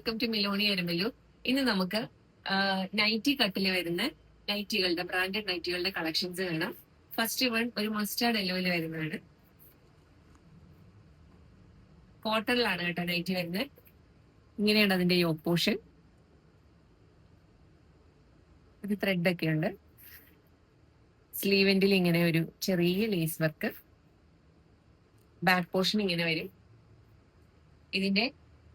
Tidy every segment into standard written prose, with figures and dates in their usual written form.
Welcome to മിലോണി അരമല്ലൂർ. ഇന്ന് നമുക്ക് nightie കട്ടിൽ വരുന്ന നൈറ്റികളുടെ ബ്രാൻഡഡ് നൈറ്റികളുടെ കളക്ഷൻസ് കാണാം. ഫസ്റ്റ് വൺ ഒരു മസ്റ്റാർഡ് യെല്ലോയിൽ വരുന്നതാണ്. കോട്ടണിലാണ് കേട്ടോ നൈറ്റി വരുന്നത്. ഇങ്ങനെയാണ് അതിന്റെ യോക്ക് പോർഷൻ. ഒരു ത്രെഡ് ഒക്കെ ഉണ്ട്. സ്ലീവെന്റിൽ ഇങ്ങനെ ഒരു ചെറിയ ലേസ് വർക്ക്. ബാക്ക് പോർഷൻ ഇങ്ങനെ വരും. ഇതിന്റെ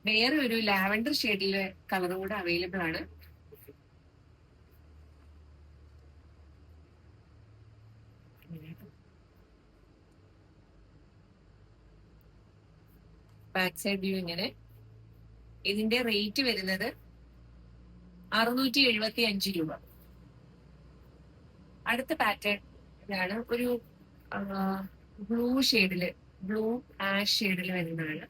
വേറെ ഒരു ലാവൻഡർ ഷെയ്ഡിലെ കളറും കൂടെ അവൈലബിൾ ആണ്. ബാക്ക് സൈഡ് വ്യൂ ഇങ്ങനെ. ഇതിന്റെ റേറ്റ് വരുന്നത് 675 രൂപ. അടുത്ത പാറ്റേൺ ഇതാണ്. ഒരു ബ്ലൂ ഷെയ്ഡില്, ബ്ലൂ ആഷ് ഷെയ്ഡിൽ വരുന്നതാണ്.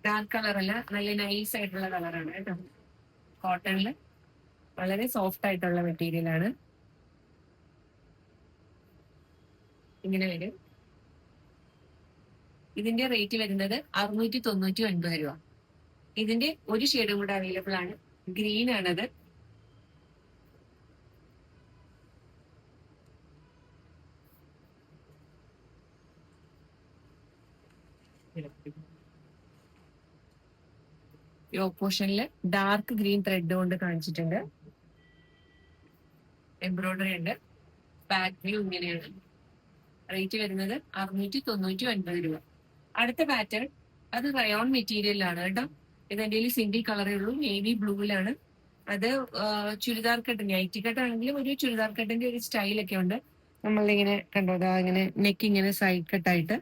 ഡാർക്ക് കളർ അല്ല, നല്ല നൈസ് ആയിട്ടുള്ള കളറാണ് കേട്ടോ. കോട്ടണില് വളരെ സോഫ്റ്റ് ആയിട്ടുള്ള മെറ്റീരിയൽ ആണ്. ഇങ്ങനെ വരും. ഇതിന്റെ റേറ്റ് വരുന്നത് 699 രൂപ. ഇതിന്റെ ഒരു ഷെയ്ഡും കൂടെ അവൈലബിൾ ആണ്. ഗ്രീൻ ആണത്. യോക്ക് പോർഷനിൽ ഡാർക്ക് ഗ്രീൻ ത്രെഡ് കൊണ്ട് കാണിച്ചിട്ടുണ്ട്. എംബ്രോയിഡറി ഉണ്ട്. ബാക്ക് വ്യൂ ഇങ്ങനെയാണ്. റേറ്റ് വരുന്നത് 699 രൂപ. അടുത്ത പാറ്റേൺ അത് റയോൺ മെറ്റീരിയലാണ് കേട്ടോ. ഇത് എൻ്റെ സിംഗിൾ കളറേ ഉള്ളൂ. നേവി ബ്ലൂവിലാണ്. അത് ചുരിദാർ കട്ട്, നൈറ്റി കട്ടാണെങ്കിലും ഒരു ചുരിദാർ കട്ടിന്റെ ഒരു സ്റ്റൈലൊക്കെ ഉണ്ട്. നമ്മളിങ്ങനെ കണ്ടോ, ഇങ്ങനെ നെക്ക് ഇങ്ങനെ സൈഡ് കട്ടായിട്ട്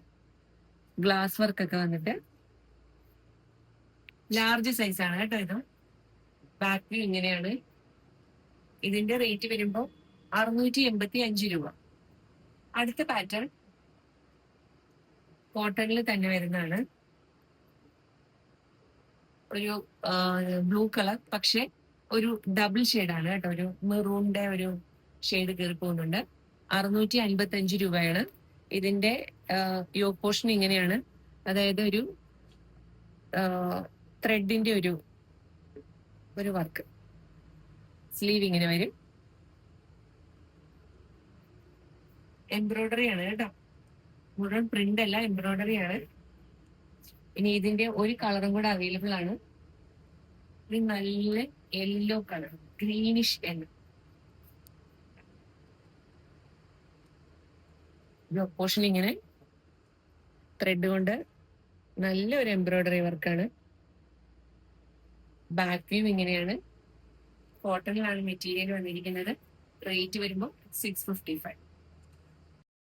ഗ്ലാസ് വർക്ക് ഒക്കെ വന്നിട്ട് ലാർജ് സൈസ് ആണ് കേട്ടോ ഇത്. ബാക്ക് വ്യൂ ഇങ്ങനെയാണ്. ഇതിന്റെ റേറ്റ് വരുമ്പോൾ 685 രൂപ. അടുത്ത പാറ്റേൺ കോട്ടണിൽ തന്നെ വരുന്നതാണ്. ഒരു ബ്ലൂ കളർ, പക്ഷെ ഒരു ഡബിൾ ഷെയ്ഡാണ് കേട്ടോ. ഒരു മെറൂണിന്റെ ഒരു ഷെയ്ഡ് കയറി പോകുന്നുണ്ട്. 655 രൂപയാണ്. ഇതിന്റെ യോക്ക് പോർഷൻ ഇങ്ങനെയാണ്. അതായത് ഒരു ത്രെഡിന്റെ ഒരു വർക്ക്. സ്ലീവ് ഇങ്ങനെ വരും. എംബ്രോയിഡറി ആണ് കേട്ടോ. മുഴുവൻ പ്രിന്റ് അല്ല, എംബ്രോയിഡറി ആണ്. ഇനി ഇതിന്റെ ഒരു കളറും കൂടെ അവൈലബിൾ ആണ്. ഒരു നല്ല yellow colour, greenish yellow. Portion ഇങ്ങനെ ത്രെഡ് കൊണ്ട് നല്ലൊരു എംബ്രോയിഡറി വർക്കാണ്. ബാക്ക് വ്യൂ ഇങ്ങനെയാണ്. കോട്ടണിലാണ് മെറ്റീരിയൽ വന്നിരിക്കുന്നത്. റേറ്റ് വരുമ്പോൾ 655.